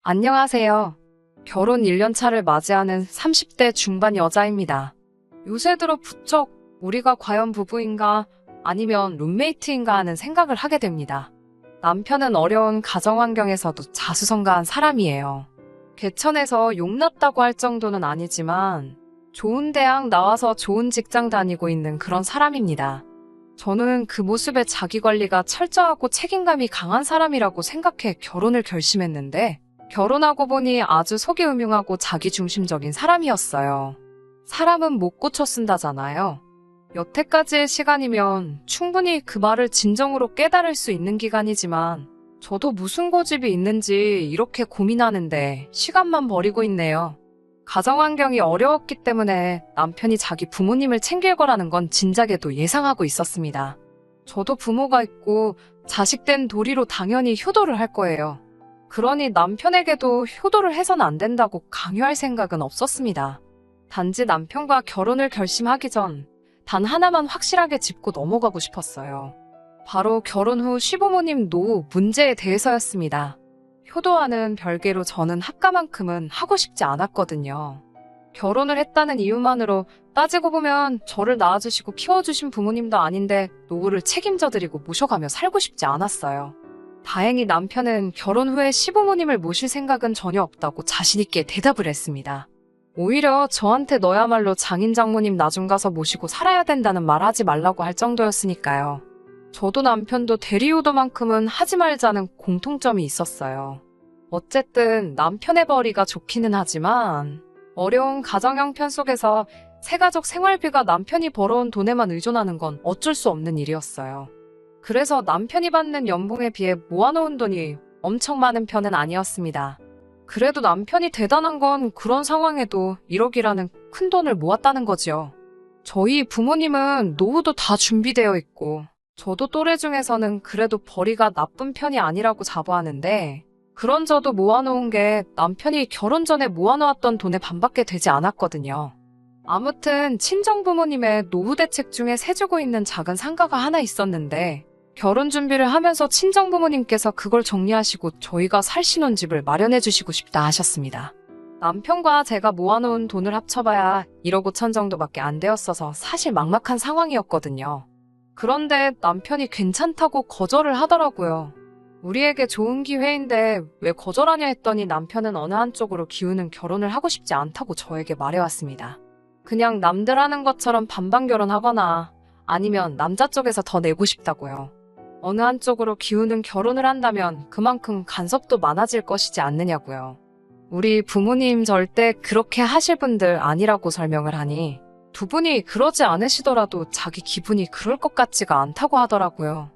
안녕하세요. 결혼 1년 차를 맞이하는 30대 중반 여자입니다. 요새 들어 부쩍 우리가 과연 부부인가 아니면 룸메이트인가 하는 생각을 하게 됩니다. 남편은 어려운 가정 환경에서도 자수성가한 사람이에요. 개천에서 용났다고 할 정도는 아니지만 좋은 대학 나와서 좋은 직장 다니고 있는 그런 사람입니다. 저는 그 모습에 자기관리가 철저하고 책임감이 강한 사람이라고 생각해 결혼을 결심했는데 결혼하고 보니 아주 속이 음흉하고 자기중심적인 사람이었어요. 사람은 못 고쳐 쓴다잖아요. 여태까지의 시간이면 충분히 그 말을 진정으로 깨달을 수 있는 기간이지만 저도 무슨 고집이 있는지 이렇게 고민하는데 시간만 버리고 있네요. 가정 환경이 어려웠기 때문에 남편이 자기 부모님을 챙길 거라는 건 진작에도 예상하고 있었습니다. 저도 부모가 있고 자식된 도리로 당연히 효도를 할 거예요. 그러니 남편에게도 효도를 해서는 안 된다고 강요할 생각은 없었습니다. 단지 남편과 결혼을 결심하기 전 단 하나만 확실하게 짚고 넘어가고 싶었어요. 바로 결혼 후 시부모님 노후 문제에 대해서였습니다. 효도와는 별개로 저는 학가만큼은 하고 싶지 않았거든요. 결혼을 했다는 이유만으로 따지고 보면 저를 낳아주시고 키워주신 부모님도 아닌데 노후를 책임져드리고 모셔가며 살고 싶지 않았어요. 다행히 남편은 결혼 후에 시부모님을 모실 생각은 전혀 없다고 자신있게 대답을 했습니다. 오히려 저한테 너야말로 장인 장모님 나중 가서 모시고 살아야 된다는 말 하지 말라고 할 정도였으니까요. 저도 남편도 대리효도만큼은 하지 말자는 공통점이 있었어요. 어쨌든 남편의 벌이가 좋기는 하지만 어려운 가정 형편 속에서 새가족 생활비가 남편이 벌어온 돈에만 의존하는 건 어쩔 수 없는 일이었어요. 그래서 남편이 받는 연봉에 비해 모아놓은 돈이 엄청 많은 편은 아니었습니다. 그래도 남편이 대단한 건 그런 상황에도 1억이라는 큰 돈을 모았다는 거지요. 저희 부모님은 노후도 다 준비되어 있고 저도 또래 중에서는 그래도 벌이가 나쁜 편이 아니라고 자부하는데 그런 저도 모아놓은 게 남편이 결혼 전에 모아놓았던 돈의 반밖에 되지 않았거든요. 아무튼 친정부모님의 노후 대책 중에 세주고 있는 작은 상가가 하나 있었는데 결혼 준비를 하면서 친정부모님께서 그걸 정리하시고 저희가 살 신혼집을 마련해 주시고 싶다 하셨습니다. 남편과 제가 모아놓은 돈을 합쳐봐야 1억 5천 정도밖에 안 되었어서 사실 막막한 상황이었거든요. 그런데 남편이 괜찮다고 거절을 하더라고요. 우리에게 좋은 기회인데 왜 거절하냐 했더니 남편은 어느 한쪽으로 기우는 결혼을 하고 싶지 않다고 저에게 말해왔습니다. 그냥 남들 하는 것처럼 반반 결혼하거나 아니면 남자 쪽에서 더 내고 싶다고요. 어느 한쪽으로 기우는 결혼을 한다면 그만큼 간섭도 많아질 것이지 않느냐고요. 우리 부모님 절대 그렇게 하실 분들 아니라고 설명을 하니 두 분이 그러지 않으시더라도 자기 기분이 그럴 것 같지가 않다고 하더라고요.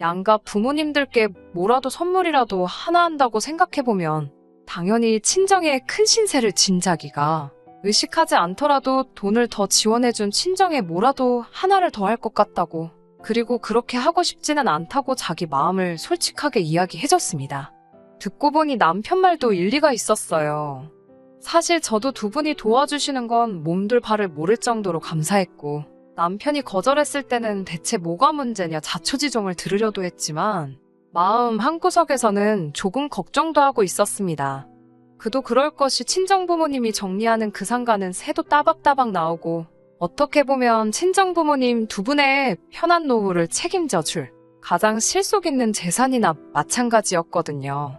양가 부모님들께 뭐라도 선물이라도 하나 한다고 생각해보면 당연히 친정에 큰 신세를 진 자기가 의식하지 않더라도 돈을 더 지원해준 친정에 뭐라도 하나를 더 할 것 같다고 그리고 그렇게 하고 싶지는 않다고 자기 마음을 솔직하게 이야기해줬습니다. 듣고 보니 남편 말도 일리가 있었어요. 사실 저도 두 분이 도와주시는 건 몸둘 바를 모를 정도로 감사했고 남편이 거절했을 때는 대체 뭐가 문제냐 자초지종을 들으려도 했지만 마음 한구석에서는 조금 걱정도 하고 있었습니다. 그도 그럴 것이 친정부모님이 정리하는 그 상가는 새도 따박따박 나오고 어떻게 보면 친정부모님 두 분의 편한 노후를 책임져 줄 가장 실속 있는 재산이나 마찬가지였거든요.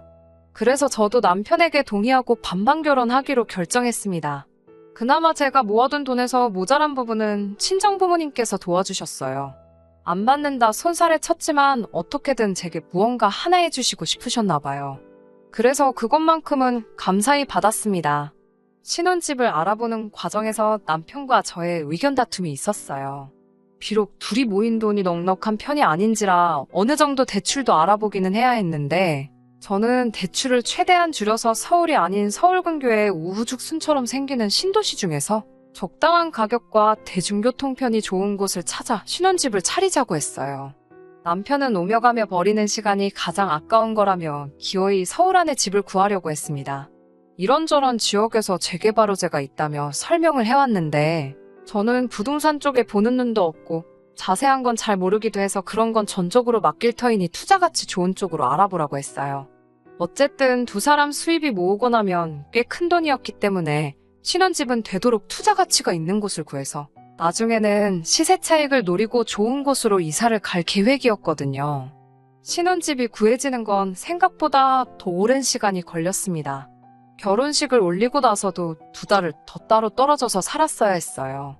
그래서 저도 남편에게 동의하고 반반 결혼하기로 결정했습니다. 그나마 제가 모아둔 돈에서 모자란 부분은 친정부모님께서 도와주셨어요. 안 받는다 손살에 쳤지만 어떻게든 제게 무언가 하나 해주시고 싶으셨나 봐요. 그래서 그것만큼은 감사히 받았습니다. 신혼집을 알아보는 과정에서 남편과 저의 의견 다툼이 있었어요. 비록 둘이 모인 돈이 넉넉한 편이 아닌지라 어느 정도 대출도 알아보기는 해야 했는데 저는 대출을 최대한 줄여서 서울이 아닌 서울 근교의 우후죽 순처럼 생기는 신도시 중에서 적당한 가격과 대중교통편이 좋은 곳을 찾아 신혼집을 차리자고 했어요. 남편은 오며 가며 버리는 시간이 가장 아까운 거라며 기어이 서울 안에 집을 구하려고 했습니다. 이런저런 지역에서 재개발 호재가 있다며 설명을 해왔는데 저는 부동산 쪽에 보는 눈도 없고 자세한 건 잘 모르기도 해서 그런 건 전적으로 맡길 터이니 투자가치 좋은 쪽으로 알아보라고 했어요. 어쨌든 두 사람 수입이 모으고 나면 꽤 큰 돈이었기 때문에 신혼집은 되도록 투자 가치가 있는 곳을 구해서 나중에는 시세 차익을 노리고 좋은 곳으로 이사를 갈 계획이었거든요. 신혼집이 구해지는 건 생각보다 더 오랜 시간이 걸렸습니다. 결혼식을 올리고 나서도 2달을 더 따로 떨어져서 살았어야 했어요.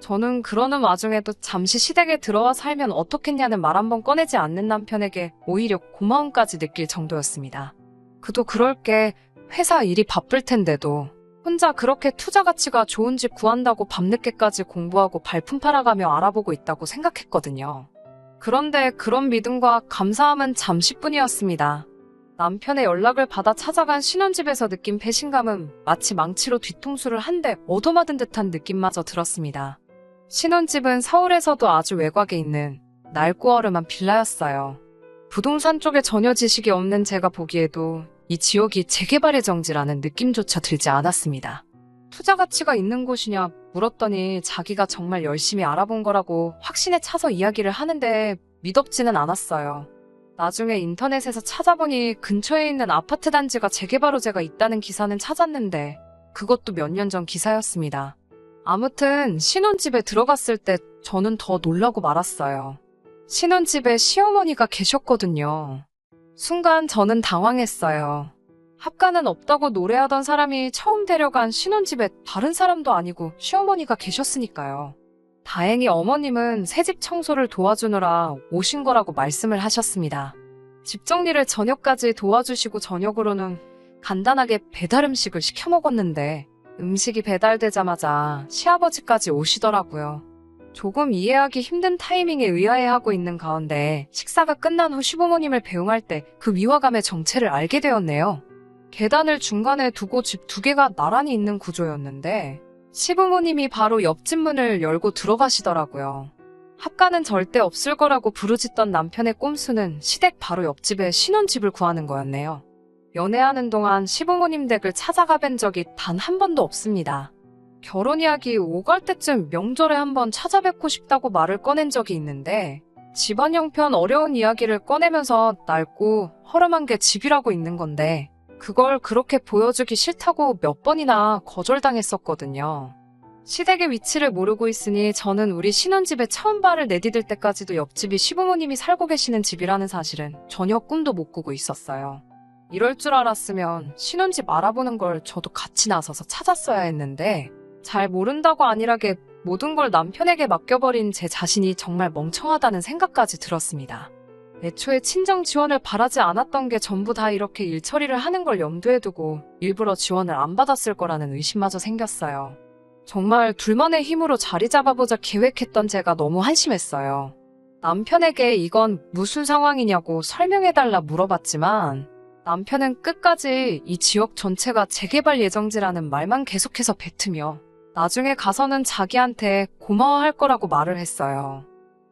저는 그러는 와중에도 잠시 시댁에 들어와 살면 어떻겠냐는 말 한 번 꺼내지 않는 남편에게 오히려 고마움까지 느낄 정도였습니다. 그도 그럴 게 회사 일이 바쁠 텐데도 혼자 그렇게 투자 가치가 좋은 집 구한다고 밤늦게까지 공부하고 발품 팔아가며 알아보고 있다고 생각했거든요. 그런데 그런 믿음과 감사함은 잠시뿐이었습니다. 남편의 연락을 받아 찾아간 신혼집에서 느낀 배신감은 마치 망치로 뒤통수를 한 대 얻어맞은 듯한 느낌마저 들었습니다. 신혼집은 서울에서도 아주 외곽에 있는 낡고 어름한 빌라였어요. 부동산 쪽에 전혀 지식이 없는 제가 보기에도 이 지역이 재개발 예정지라는 느낌조차 들지 않았습니다. 투자 가치가 있는 곳이냐 물었더니 자기가 정말 열심히 알아본 거라고 확신에 차서 이야기를 하는데 믿업지는 않았어요. 나중에 인터넷에서 찾아보니 근처에 있는 아파트 단지가 재개발 호재가 있다는 기사는 찾았는데 그것도 몇 년 전 기사였습니다. 아무튼 신혼집에 들어갔을 때 저는 더 놀라고 말았어요. 신혼집에 시어머니가 계셨거든요. 순간 저는 당황했어요. 합가는 없다고 노래하던 사람이 처음 데려간 신혼집에 다른 사람도 아니고 시어머니가 계셨으니까요. 다행히 어머님은 새집 청소를 도와주느라 오신 거라고 말씀을 하셨습니다. 집 정리를 저녁까지 도와주시고 저녁으로는 간단하게 배달 음식을 시켜 먹었는데 음식이 배달되자마자 시아버지까지 오시더라고요. 조금 이해하기 힘든 타이밍에 의아해하고 있는 가운데 식사가 끝난 후 시부모님을 배웅할 때 그 위화감의 정체를 알게 되었네요. 계단을 중간에 두고 집 2개가 나란히 있는 구조였는데 시부모님이 바로 옆집 문을 열고 들어가시더라고요. 합가는 절대 없을 거라고 부르짖던 남편의 꼼수는 시댁 바로 옆집에 신혼집을 구하는 거였네요. 연애하는 동안 시부모님 댁을 찾아가 뵌 적이 단 한 번도 없습니다. 결혼 이야기 오갈 때쯤 명절에 한번 찾아뵙고 싶다고 말을 꺼낸 적이 있는데 집안 형편 어려운 이야기를 꺼내면서 낡고 허름한 게 집이라고 있는 건데 그걸 그렇게 보여주기 싫다고 몇 번이나 거절당했었거든요. 시댁의 위치를 모르고 있으니 저는 우리 신혼집에 처음 발을 내디딜 때까지도 옆집이 시부모님이 살고 계시는 집이라는 사실은 전혀 꿈도 못 꾸고 있었어요. 이럴 줄 알았으면 신혼집 알아보는 걸 저도 같이 나서서 찾았어야 했는데 잘 모른다고 안일하게 모든 걸 남편에게 맡겨버린 제 자신이 정말 멍청하다는 생각까지 들었습니다. 애초에 친정 지원을 바라지 않았던 게 전부 다 이렇게 일 처리를 하는 걸 염두에 두고 일부러 지원을 안 받았을 거라는 의심마저 생겼어요. 정말 둘만의 힘으로 자리 잡아보자 계획했던 제가 너무 한심했어요. 남편에게 이건 무슨 상황이냐고 설명해달라 물어봤지만 남편은 끝까지 이 지역 전체가 재개발 예정지라는 말만 계속해서 뱉으며 나중에 가서는 자기한테 고마워할 거라고 말을 했어요.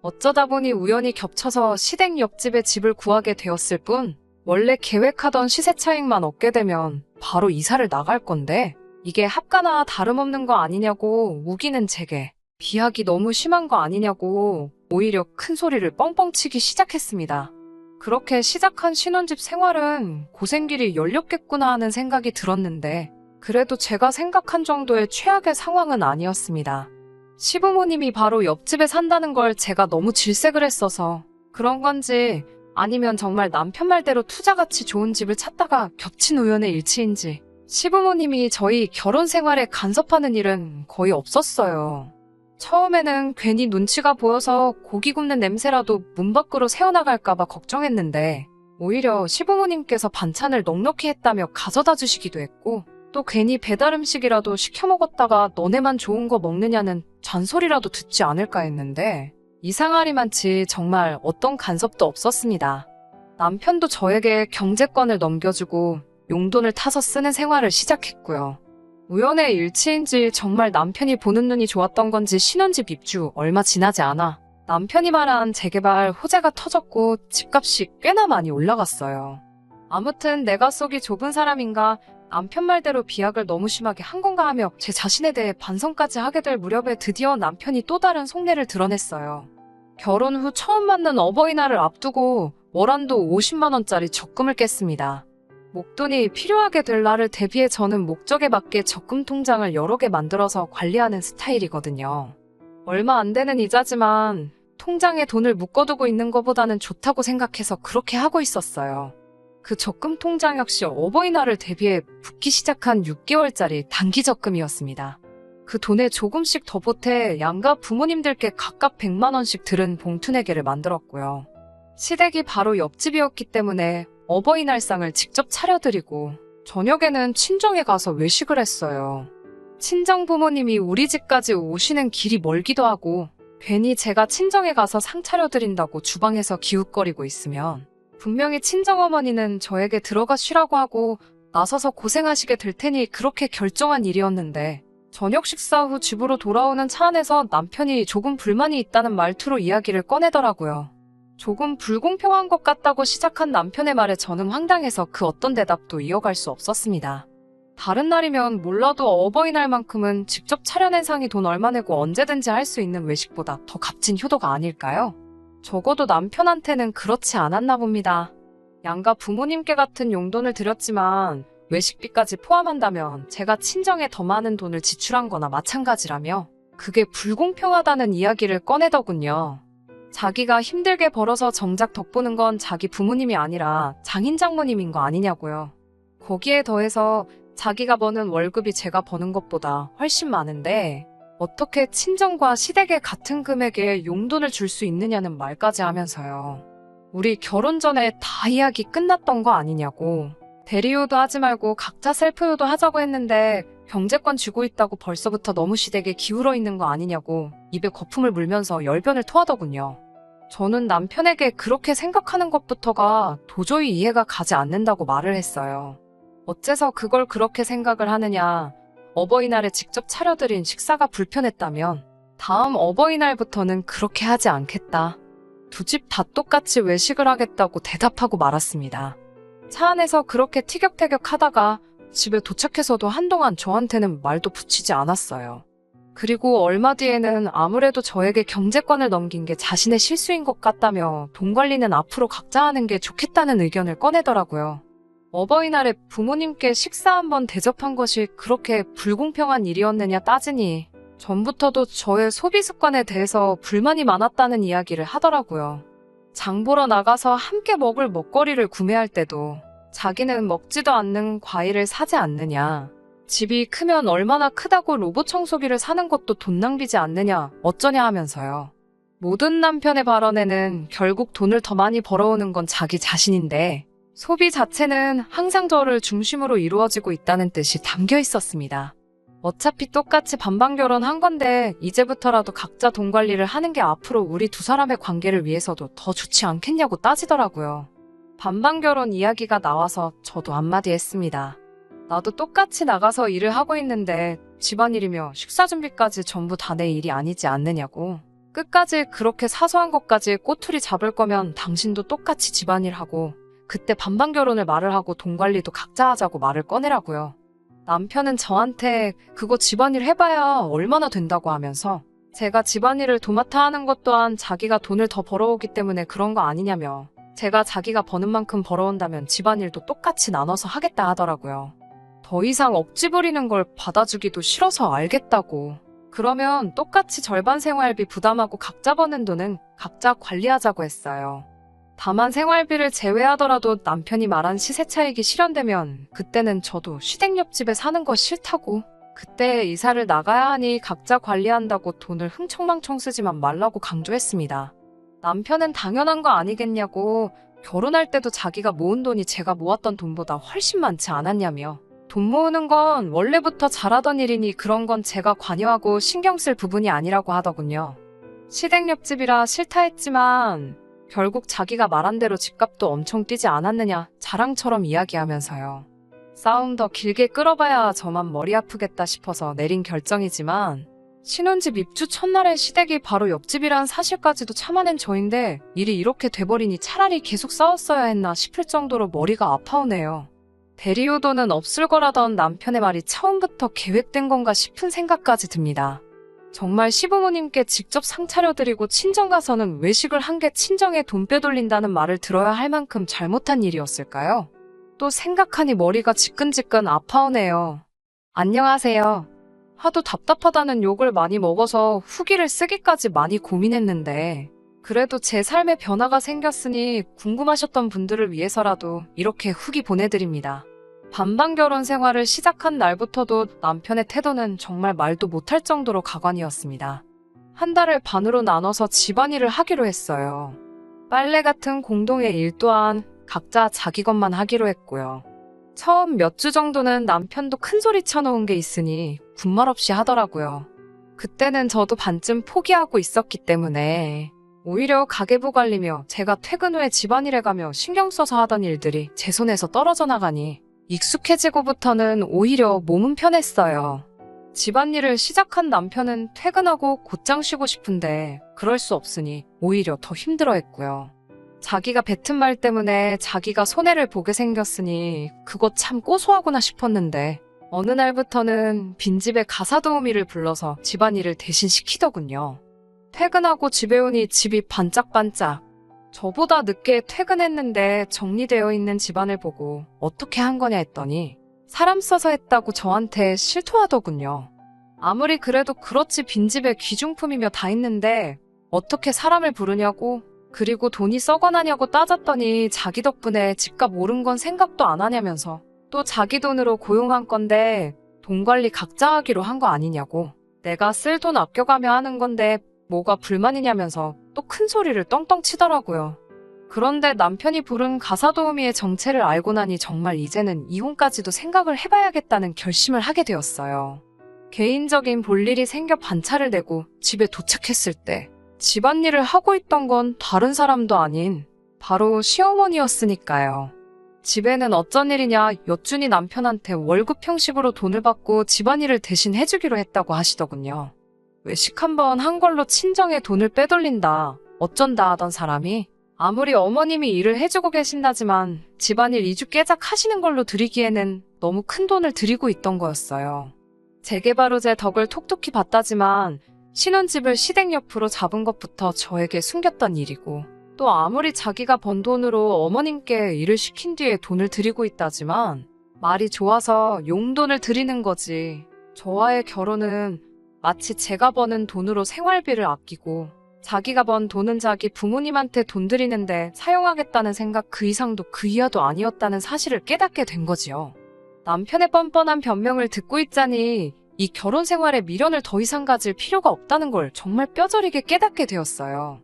어쩌다 보니 우연히 겹쳐서 시댁 옆집에 집을 구하게 되었을 뿐 원래 계획하던 시세 차익만 얻게 되면 바로 이사를 나갈 건데 이게 합가나 다름없는 거 아니냐고 우기는 제게 비하기 너무 심한 거 아니냐고 오히려 큰 소리를 뻥뻥 치기 시작했습니다. 그렇게 시작한 신혼집 생활은 고생길이 열렸겠구나 하는 생각이 들었는데 그래도 제가 생각한 정도의 최악의 상황은 아니었습니다. 시부모님이 바로 옆집에 산다는 걸 제가 너무 질색을 했어서 그런 건지 아니면 정말 남편 말대로 투자 가치 좋은 집을 찾다가 겹친 우연의 일치인지 시부모님이 저희 결혼 생활에 간섭하는 일은 거의 없었어요. 처음에는 괜히 눈치가 보여서 고기 굽는 냄새라도 문 밖으로 새어나갈까봐 걱정했는데 오히려 시부모님께서 반찬을 넉넉히 했다며 가져다 주시기도 했고 또 괜히 배달 음식이라도 시켜 먹었다가 너네만 좋은 거 먹느냐는 잔소리라도 듣지 않을까 했는데 이상하리만치 정말 어떤 간섭도 없었습니다. 남편도 저에게 경제권을 넘겨주고 용돈을 타서 쓰는 생활을 시작했고요. 우연의 일치인지 정말 남편이 보는 눈이 좋았던 건지 신혼집 입주 얼마 지나지 않아 남편이 말한 재개발 호재가 터졌고 집값이 꽤나 많이 올라갔어요. 아무튼 내가 속이 좁은 사람인가 남편 말대로 비약을 너무 심하게 한 건가 하며 제 자신에 대해 반성까지 하게 될 무렵에 드디어 남편이 또 다른 속내를 드러냈어요. 결혼 후 처음 맞는 어버이날을 앞두고 월한도 50만 원짜리 적금을 깼습니다. 목돈이 필요하게 될 날을 대비해 저는 목적에 맞게 적금 통장을 여러 개 만들어서 관리하는 스타일이거든요. 얼마 안 되는 이자지만 통장에 돈을 묶어두고 있는 것보다는 좋다고 생각해서 그렇게 하고 있었어요. 그 적금 통장 역시 어버이날을 대비해 붓기 시작한 6개월짜리 단기 적금이었습니다. 그 돈에 조금씩 더 보태 양가 부모님들께 각각 100만 원씩 들은 봉투 4개를 만들었고요. 시댁이 바로 옆집이었기 때문에 어버이날상을 직접 차려드리고 저녁에는 친정에 가서 외식을 했어요. 친정 부모님이 우리 집까지 오시는 길이 멀기도 하고 괜히 제가 친정에 가서 상 차려드린다고 주방에서 기웃거리고 있으면 분명히 친정어머니는 저에게 들어가 쉬라고 하고 나서서 고생하시게 될 테니 그렇게 결정한 일이었는데 저녁 식사 후 집으로 돌아오는 차 안에서 남편이 조금 불만이 있다는 말투로 이야기를 꺼내더라고요. 조금 불공평한 것 같다고 시작한 남편의 말에 저는 황당해서 그 어떤 대답도 이어갈 수 없었습니다. 다른 날이면 몰라도 어버이날만큼은 직접 차려낸 상이 돈 얼마 내고 언제든지 할 수 있는 외식보다 더 값진 효도가 아닐까요? 적어도 남편한테는 그렇지 않았나 봅니다. 양가 부모님께 같은 용돈을 드렸지만 외식비까지 포함한다면 제가 친정에 더 많은 돈을 지출한 거나 마찬가지라며 그게 불공평하다는 이야기를 꺼내더군요. 자기가 힘들게 벌어서 정작 덕보는 건 자기 부모님이 아니라 장인 장모님인 거 아니냐고요. 거기에 더해서 자기가 버는 월급이 제가 버는 것보다 훨씬 많은데 어떻게 친정과 시댁에 같은 금액의 용돈을 줄 수 있느냐는 말까지 하면서요. 우리 결혼 전에 다 이야기 끝났던 거 아니냐고. 대리효도 하지 말고 각자 셀프효도 하자고 했는데 경제권 쥐고 있다고 벌써부터 너무 시댁에 기울어 있는 거 아니냐고 입에 거품을 물면서 열변을 토하더군요. 저는 남편에게 그렇게 생각하는 것부터가 도저히 이해가 가지 않는다고 말을 했어요. 어째서 그걸 그렇게 생각을 하느냐. 어버이날에 직접 차려드린 식사가 불편했다면 다음 어버이날부터는 그렇게 하지 않겠다. 두 집 다 똑같이 외식을 하겠다고 대답하고 말았습니다. 차 안에서 그렇게 티격태격 하다가 집에 도착해서도 한동안 저한테는 말도 붙이지 않았어요. 그리고 얼마 뒤에는 아무래도 저에게 경제권을 넘긴 게 자신의 실수인 것 같다며 돈 관리는 앞으로 각자 하는 게 좋겠다는 의견을 꺼내더라고요. 어버이날에 부모님께 식사 한번 대접한 것이 그렇게 불공평한 일이었느냐 따지니 전부터도 저의 소비 습관에 대해서 불만이 많았다는 이야기를 하더라고요. 장 보러 나가서 함께 먹을 먹거리를 구매할 때도 자기는 먹지도 않는 과일을 사지 않느냐. 집이 크면 얼마나 크다고 로봇 청소기를 사는 것도 돈 낭비지 않느냐 어쩌냐 하면서요. 모든 남편의 발언에는 결국 돈을 더 많이 벌어오는 건 자기 자신인데 소비 자체는 항상 저를 중심으로 이루어지고 있다는 뜻이 담겨 있었습니다. 어차피 똑같이 반반 결혼한 건데 이제부터라도 각자 돈 관리를 하는 게 앞으로 우리 두 사람의 관계를 위해서도 더 좋지 않겠냐고 따지더라고요. 반반 결혼 이야기가 나와서 저도 한마디 했습니다. 나도 똑같이 나가서 일을 하고 있는데 집안일이며 식사 준비까지 전부 다 내 일이 아니지 않느냐고. 끝까지 그렇게 사소한 것까지 꼬투리 잡을 거면 당신도 똑같이 집안일하고 그때 반반 결혼을 말을 하고 돈 관리도 각자 하자고 말을 꺼내라고요. 남편은 저한테 그거 집안일 해봐야 얼마나 된다고 하면서 제가 집안일을 도맡아 하는 것 또한 자기가 돈을 더 벌어오기 때문에 그런 거 아니냐며 제가 자기가 버는 만큼 벌어온다면 집안일도 똑같이 나눠서 하겠다 하더라고요. 더 이상 억지 부리는 걸 받아주기도 싫어서 알겠다고. 그러면 똑같이 절반 생활비 부담하고 각자 버는 돈은 각자 관리하자고 했어요. 다만 생활비를 제외하더라도 남편이 말한 시세 차익이 실현되면 그때는 저도 시댁 옆집에 사는 거 싫다고 그때 이사를 나가야 하니 각자 관리한다고 돈을 흥청망청 쓰지만 말라고 강조했습니다. 남편은 당연한 거 아니겠냐고 결혼할 때도 자기가 모은 돈이 제가 모았던 돈보다 훨씬 많지 않았냐며 돈 모으는 건 원래부터 잘하던 일이니 그런 건 제가 관여하고 신경 쓸 부분이 아니라고 하더군요. 시댁 옆집이라 싫다 했지만 결국 자기가 말한 대로 집값도 엄청 뛰지 않았느냐 자랑처럼 이야기하면서요. 싸움 더 길게 끌어봐야 저만 머리 아프겠다 싶어서 내린 결정이지만 신혼집 입주 첫날에 시댁이 바로 옆집이란 사실까지도 참아낸 저인데 일이 이렇게 돼버리니 차라리 계속 싸웠어야 했나 싶을 정도로 머리가 아파오네요. 대리효도는 없을 거라던 남편의 말이 처음부터 계획된 건가 싶은 생각까지 듭니다. 정말 시부모님께 직접 상 차려드리고 친정 가서는 외식을 한 게 친정에 돈 빼돌린다는 말을 들어야 할 만큼 잘못한 일이었을까요? 또 생각하니 머리가 지끈지끈 아파오네요. 안녕하세요. 하도 답답하다는 욕을 많이 먹어서 후기를 쓰기까지 많이 고민했는데 그래도 제 삶에 변화가 생겼으니 궁금하셨던 분들을 위해서라도 이렇게 후기 보내드립니다. 반반 결혼 생활을 시작한 날부터도 남편의 태도는 정말 말도 못할 정도로 가관이었습니다. 한 달을 반으로 나눠서 집안일을 하기로 했어요. 빨래 같은 공동의 일 또한 각자 자기 것만 하기로 했고요. 처음 몇 주 정도는 남편도 큰 소리 쳐놓은 게 있으니 군말 없이 하더라고요. 그때는 저도 반쯤 포기하고 있었기 때문에 오히려 가계부 관리며 제가 퇴근 후에 집안일해가며 신경 써서 하던 일들이 제 손에서 떨어져 나가니 익숙해지고부터는 오히려 몸은 편했어요. 집안일을 시작한 남편은 퇴근하고 곧장 쉬고 싶은데 그럴 수 없으니 오히려 더 힘들어했고요. 자기가 뱉은 말 때문에 자기가 손해를 보게 생겼으니 그거 참 고소하구나 싶었는데 어느 날부터는 빈집에 가사도우미를 불러서 집안일을 대신 시키더군요. 퇴근하고 집에 오니 집이 반짝반짝. 저보다 늦게 퇴근했는데 정리되어 있는 집안을 보고 어떻게 한 거냐 했더니 사람 써서 했다고 저한테 실토하더군요. 아무리 그래도 그렇지 빈집에 귀중품이며 다 있는데 어떻게 사람을 부르냐고 그리고 돈이 썩어나냐고 따졌더니 자기 덕분에 집값 오른 건 생각도 안 하냐면서 또 자기 돈으로 고용한 건데 돈 관리 각자 하기로 한 거 아니냐고 내가 쓸 돈 아껴가며 하는 건데 뭐가 불만이냐면서 또 큰 소리를 떵떵 치더라고요. 그런데 남편이 부른 가사도우미의 정체를 알고 나니 정말 이제는 이혼까지도 생각을 해봐야겠다는 결심을 하게 되었어요. 개인적인 볼일이 생겨 반차를 내고 집에 도착했을 때 집안일을 하고 있던 건 다른 사람도 아닌 바로 시어머니였으니까요. 집에는 어쩐 일이냐 여쭈니 남편한테 월급 형식으로 돈을 받고 집안일을 대신 해주기로 했다고 하시더군요. 외식 한번 한 걸로 친정에 돈을 빼돌린다, 어쩐다 하던 사람이 아무리 어머님이 일을 해주고 계신다지만 집안일 2주 깨작 하시는 걸로 드리기에는 너무 큰 돈을 드리고 있던 거였어요. 재개발후제 덕을 톡톡히 봤다지만 신혼집을 시댁 옆으로 잡은 것부터 저에게 숨겼던 일이고 또 아무리 자기가 번 돈으로 어머님께 일을 시킨 뒤에 돈을 드리고 있다지만 말이 좋아서 용돈을 드리는 거지. 저와의 결혼은 마치 제가 버는 돈으로 생활비를 아끼고 자기가 번 돈은 자기 부모님한테 돈 드리는데 사용하겠다는 생각 그 이상도 그 이하도 아니었다는 사실을 깨닫게 된 거지요. 남편의 뻔뻔한 변명을 듣고 있자니 이 결혼 생활에 미련을 더 이상 가질 필요가 없다는 걸 정말 뼈저리게 깨닫게 되었어요.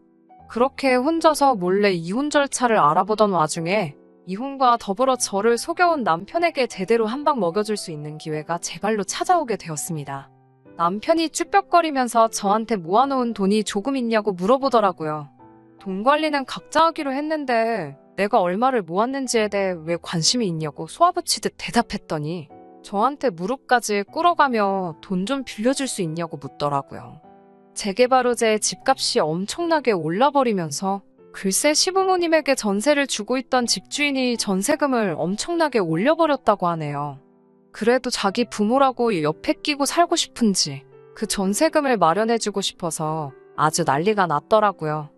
그렇게 혼자서 몰래 이혼 절차를 알아보던 와중에 이혼과 더불어 저를 속여온 남편에게 제대로 한 방 먹여줄 수 있는 기회가 제 발로 찾아오게 되었습니다. 남편이 쭈뼛거리면서 저한테 모아놓은 돈이 조금 있냐고 물어보더라고요. 돈 관리는 각자 하기로 했는데 내가 얼마를 모았는지에 대해 왜 관심이 있냐고 쏘아붙이듯 대답했더니 저한테 무릎까지 꿇어가며 돈 좀 빌려줄 수 있냐고 묻더라고요. 재개발후제에 집값이 엄청나게 올라버리면서 글쎄 시부모님에게 전세를 주고 있던 집주인이 전세금을 엄청나게 올려버렸다고 하네요. 그래도 자기 부모라고 옆에 끼고 살고 싶은지 그 전세금을 마련해주고 싶어서 아주 난리가 났더라고요.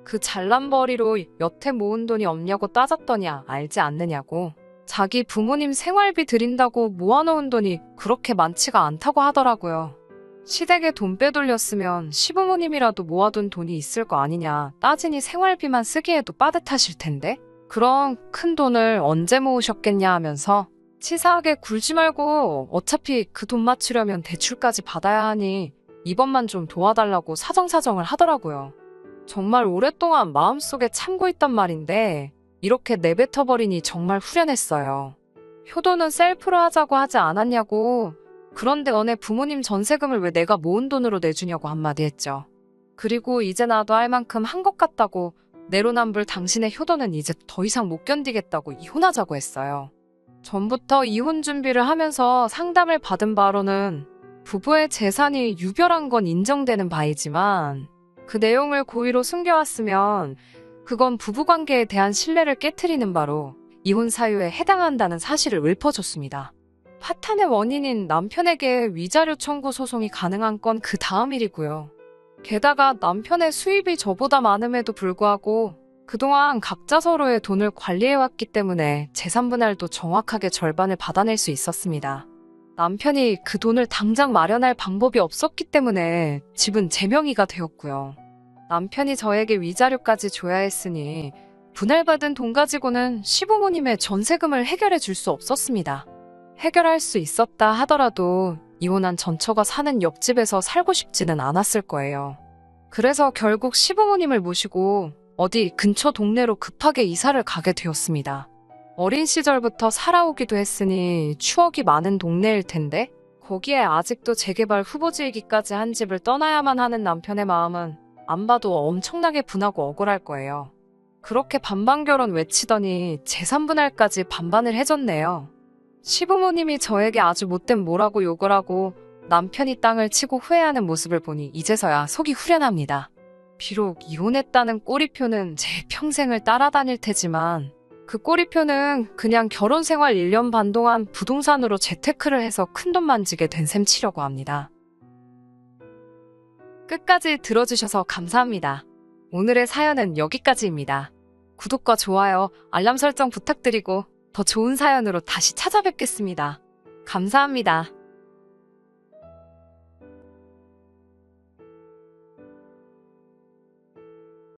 그 잘난 벌이로 여태 모은 돈이 없냐고 따졌더니 알지 않느냐고 자기 부모님 생활비 드린다고 모아놓은 돈이 그렇게 많지가 않다고 하더라고요. 시댁에 돈 빼돌렸으면 시부모님이라도 모아둔 돈이 있을 거 아니냐 따지니 생활비만 쓰기에도 빠듯하실 텐데 그럼 큰 돈을 언제 모으셨겠냐 하면서 치사하게 굴지 말고 어차피 그 돈 맞추려면 대출까지 받아야 하니 이번만 좀 도와달라고 사정사정을 하더라고요. 정말 오랫동안 마음속에 참고 있단 말인데 이렇게 내뱉어버리니 정말 후련했어요. 효도는 셀프로 하자고 하지 않았냐고 그런데 너네 부모님 전세금을 왜 내가 모은 돈으로 내주냐고 한마디 했죠. 그리고 이제 나도 할 만큼 한 것 같다고 내로남불 당신의 효도는 이제 더 이상 못 견디겠다고 이혼하자고 했어요. 전부터 이혼 준비를 하면서 상담을 받은 바로는 부부의 재산이 유별한 건 인정되는 바이지만 그 내용을 고의로 숨겨왔으면 그건 부부관계에 대한 신뢰를 깨트리는 바로 이혼 사유에 해당한다는 사실을 읊어줬습니다. 파탄의 원인인 남편에게 위자료 청구 소송이 가능한 건 그 다음 일이고요. 게다가 남편의 수입이 저보다 많음에도 불구하고 그동안 각자 서로의 돈을 관리해왔기 때문에 재산 분할도 정확하게 절반을 받아낼 수 있었습니다. 남편이 그 돈을 당장 마련할 방법이 없었기 때문에 집은 제 명의가 되었고요. 남편이 저에게 위자료까지 줘야 했으니 분할받은 돈 가지고는 시부모님의 전세금을 해결해 줄 수 없었습니다. 해결할 수 있었다 하더라도 이혼한 전처가 사는 옆집에서 살고 싶지는 않았을 거예요. 그래서 결국 시부모님을 모시고 어디 근처 동네로 급하게 이사를 가게 되었습니다. 어린 시절부터 살아오기도 했으니 추억이 많은 동네일 텐데 거기에 아직도 재개발 후보지이기까지 한 집을 떠나야만 하는 남편의 마음은 안 봐도 엄청나게 분하고 억울할 거예요. 그렇게 반반 결혼 외치더니 재산 분할까지 반반을 해줬네요. 시부모님이 저에게 아주 못된 뭐라고 욕을 하고 남편이 땅을 치고 후회하는 모습을 보니 이제서야 속이 후련합니다. 비록 이혼했다는 꼬리표는 제 평생을 따라다닐 테지만 그 꼬리표는 그냥 결혼 생활 1년 반 동안 부동산으로 재테크를 해서 큰돈 만지게 된 셈 치려고 합니다. 끝까지 들어주셔서 감사합니다. 오늘의 사연은 여기까지입니다. 구독과 좋아요, 알람 설정 부탁드리고 더 좋은 사연으로 다시 찾아뵙겠습니다. 감사합니다.